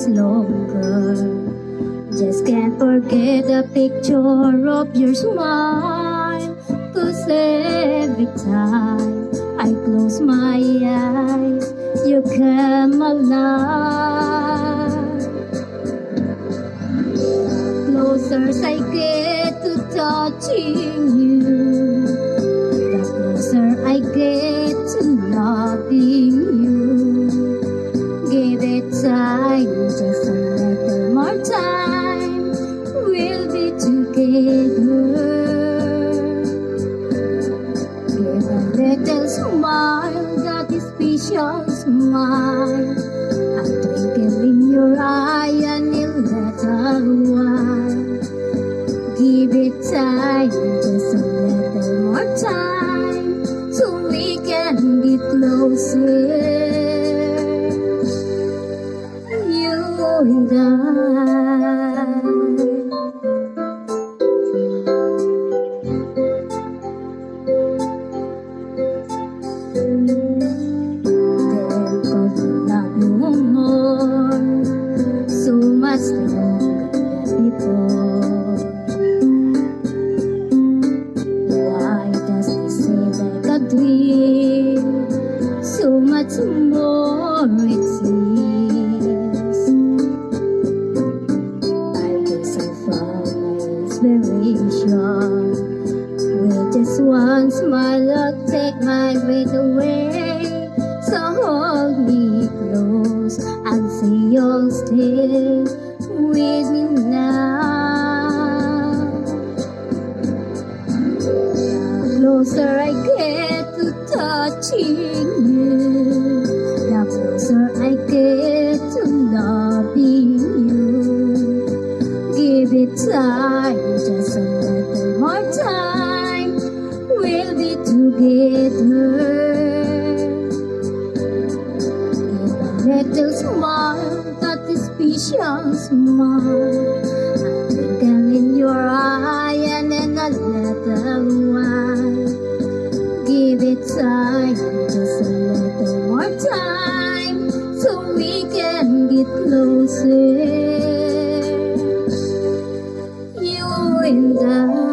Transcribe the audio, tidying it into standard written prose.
minutes longer. Just can't forget the picture of your smile. 'Cause every time I close my eyes, you come alive. Closer as I get to touching you, the closer I get to loving you. Give it time, just a little more time, we'll be together. Give a little smile, that is special smile, a twinkle in your eye and a little while. Give it time, just a little more time, so we can get closer. You and I. So much longer than before. Why does it seem like a dream? So much more it seems. I guess I found my inspiration. With just one smile, I'll take my breath away. So hold me close and say you'll stay with me now. The closer I get to touching you, the closer I get to loving you. Give it time, just a little more time, we'll be together. Little smile, that is special smile, a twinkle in your eye and in a little while. Give it time, just a little more time, so we can get closer. You and I.